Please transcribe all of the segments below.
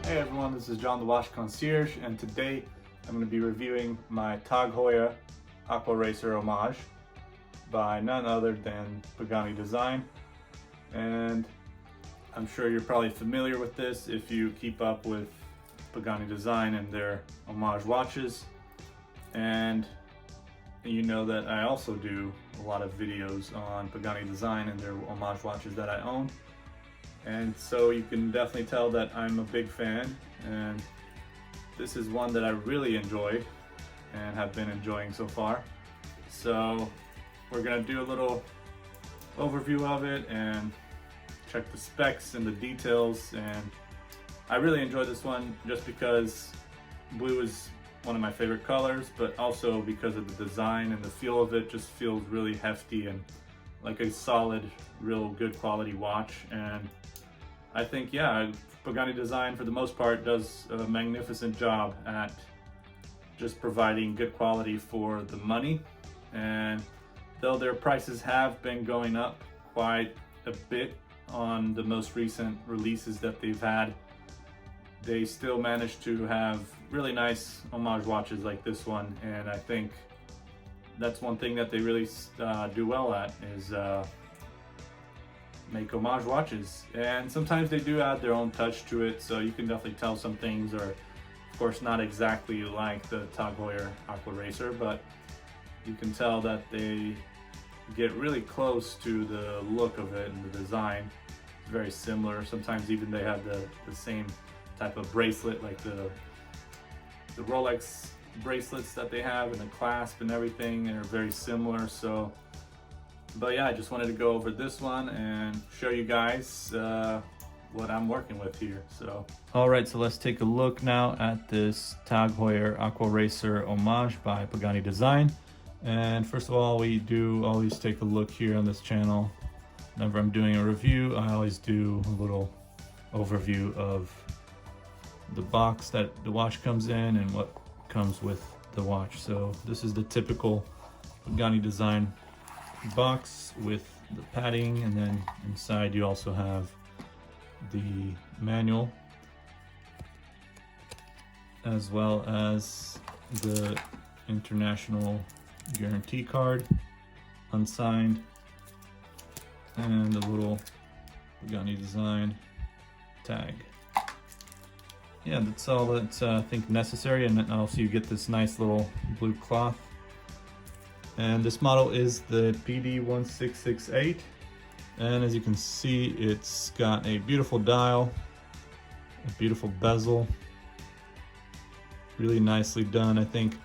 Hey everyone, this is John the Watch Concierge, and today I'm going to be reviewing my Heuer Aquaracer Homage by none other than Pagani Design. And I'm sure you're probably familiar with this if you keep up with Pagani Design and their Homage watches. And you know that I also do a lot of videos on Pagani Design and their Homage watches that I own. And so you can definitely tell that I'm a big fan, and this is one that I really enjoy and have been enjoying so far. So we're gonna do a little overview of it and check the specs and the details. And I really enjoyed this one just because blue is one of my favorite colors, but also because of the design and the feel of it. Just feels really hefty and like a solid, real good quality watch. And I think, yeah, Pagani Design for the most part does a magnificent job at just providing good quality for the money. And though their prices have been going up quite a bit on the most recent releases that they've had, they still managed to have really nice Homage watches like this one. And I think that's one thing that they really do well at is make Homage watches. And sometimes they do add their own touch to it, so you can definitely tell some things are, of course, not exactly like the Heuer Aquaracer, but you can tell that they get really close to the look of it and the design. It's very similar. Sometimes even they have the same type of bracelet, like the Rolex bracelets that they have, and the clasp and everything are very similar. So but yeah, I just wanted to go over this one and show you guys what I'm working with here. So alright, so let's take a look now at this Heuer Aquaracer Homage by Pagani Design. And first of all, we do always take a look here on this channel. Whenever I'm doing a review, I always do a little overview of the box that the watch comes in and what comes with the watch. So this is the typical Pagani Design box with the padding, and then inside you also have the manual as well as the international guarantee card, unsigned, and a little Pagani Design tag. Yeah, that's all that's I think necessary. And then also you get this nice little blue cloth. And this model is the PD-1668, and as you can see, it's got a beautiful dial, a beautiful bezel, really nicely done, I think.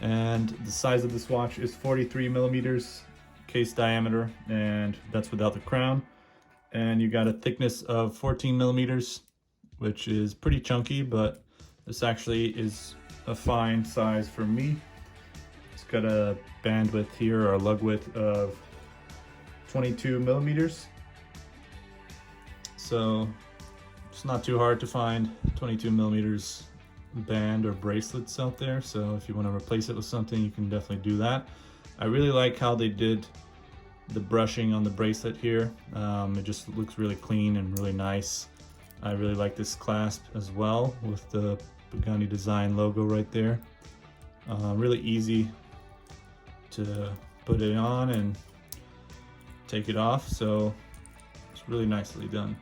And the size of this watch is 43 millimeters case diameter, and that's without the crown. And you got a thickness of 14 millimeters, which is pretty chunky, but this actually is a fine size for me. It's got a bandwidth here, or a lug width of 22 millimeters. So it's not too hard to find 22 millimeters band or bracelets out there. So if you want to replace it with something, you can definitely do that. I really like how they did the brushing on the bracelet here. It just looks really clean and really nice. I really like this clasp as well with the Pagani Design logo right there. Really easy to put it on and take it off, so it's really nicely done.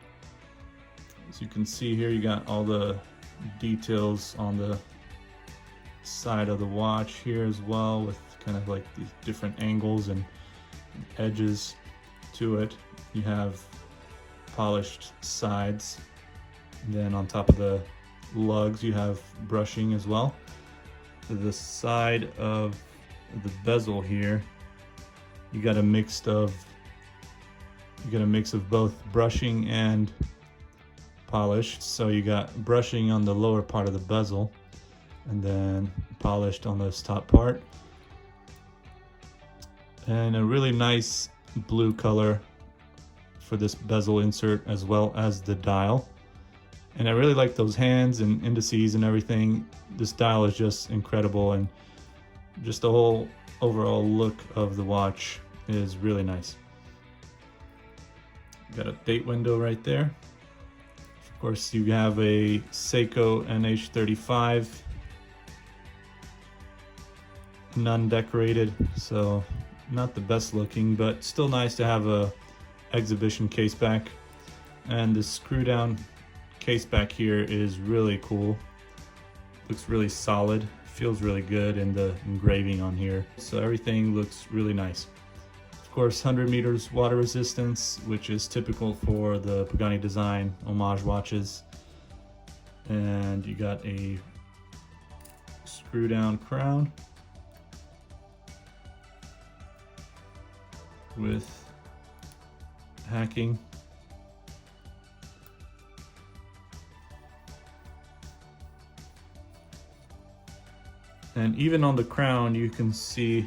As you can see here, you got all the details on the side of the watch here as well, with kind of like these different angles and edges to it. You have polished sides, and then on top of the lugs you have brushing as well. To the side of the bezel here, you got a mix of both brushing and polished. So you got brushing on the lower part of the bezel and then polished on this top part, and a really nice blue color for this bezel insert as well as the dial. And I really like those hands and indices and everything. This dial is just incredible, and just the whole overall look of the watch is really nice. Got a date window right there. Of course, you have a Seiko NH35, non-decorated, so not the best looking, but still nice to have a exhibition case back. And the screw down case back here is really cool. Looks really solid, feels really good in the engraving on here. So everything looks really nice. Of course, 100 meters water resistance, which is typical for the Pagani Design Homage watches. And you got a screw down crown with hacking. And even on the crown, you can see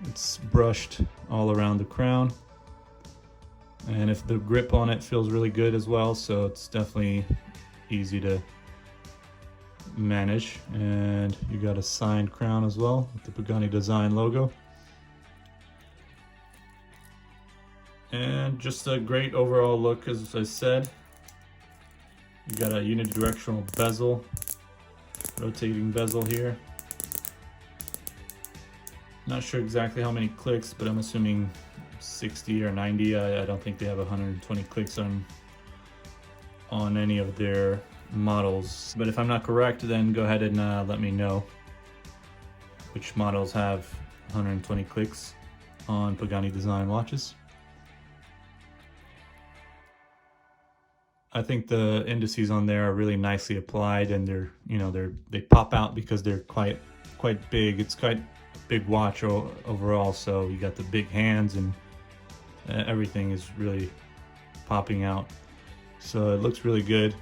it's brushed all around the crown. And if the grip on it feels really good as well, so it's definitely easy to manage. And you got a signed crown as well with the Pagani Design logo. And just a great overall look, as I said. You got a unidirectional bezel, rotating bezel here. Not sure exactly how many clicks, but I'm assuming 60 or 90. I don't think they have 120 clicks on any of their models. But if I'm not correct, then go ahead and let me know which models have 120 clicks on Pagani Design watches. I think the indices on there are really nicely applied, and they pop out because they're quite big. It's quite a big watch overall, so you got the big hands, and everything is really popping out. So it looks really good.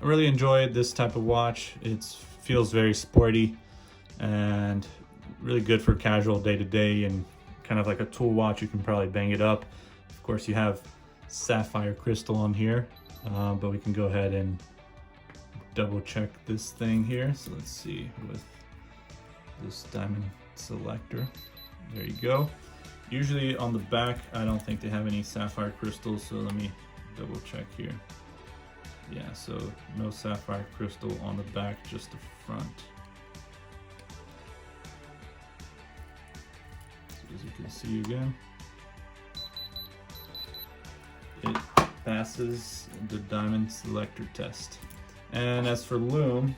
I really enjoyed this type of watch. It feels very sporty and really good for casual day-to-day, and kind of like a tool watch. You can probably bang it up. Of course, you have sapphire crystal on here, but we can go ahead and double check this thing here. So let's see with this diamond selector. There you go. Usually on the back, I don't think they have any sapphire crystals, so let me double check here. Yeah, so no sapphire crystal on the back, just the front. As you can see again, it passes the diamond selector test. And as for Lume,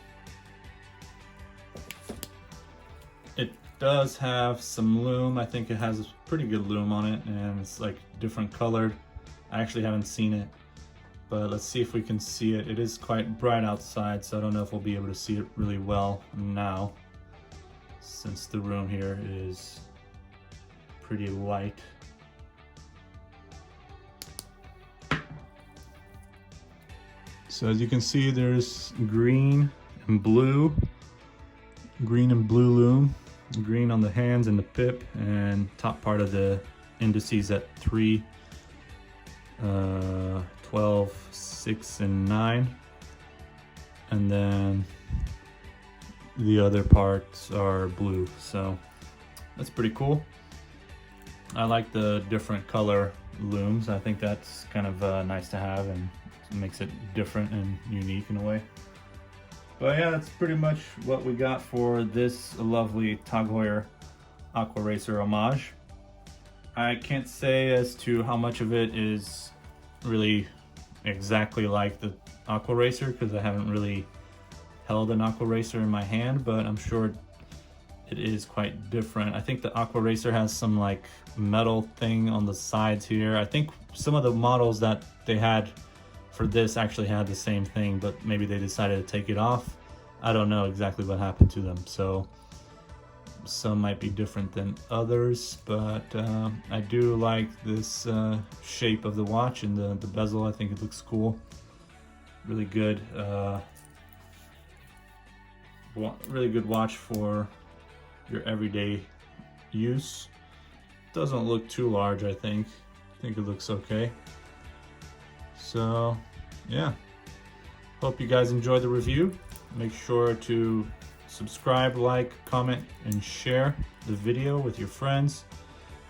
it does have some Lume. I think it has a pretty good Lume on it, and it's like different colored. I actually haven't seen it, but let's see if we can see it. It is quite bright outside, so I don't know if we'll be able to see it really well now, since the room here is pretty light. So as you can see, there's green and blue Lume, green on the hands and the pip, and top part of the indices at 3, 12, 6, and 9, and then the other parts are blue. So that's pretty cool. I like the different color looms. I think that's kind of nice to have, and makes it different and unique in a way. But yeah, that's pretty much what we got for this lovely TAG Heuer Aquaracer Homage. I can't say as to how much of it is really exactly like the Aquaracer, because I haven't really held an Aquaracer in my hand, but I'm sure it is quite different. I think the Aquaracer has some like metal thing on the sides here. I think some of the models that they had for this actually had the same thing, but maybe they decided to take it off. I don't know exactly what happened to them, so some might be different than others, but I do like this shape of the watch, and the bezel. I think it looks cool, really good. Really good watch for your everyday use. Doesn't look too large, I think it looks okay. So yeah, hope you guys enjoyed the review. Make sure to subscribe, like, comment, and share the video with your friends.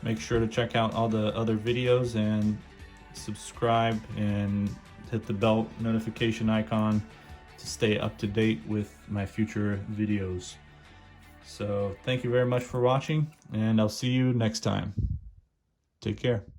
Make sure to check out all the other videos and subscribe and hit the bell notification icon to stay up to date with my future videos. So thank you very much for watching, and I'll see you next time. Take care.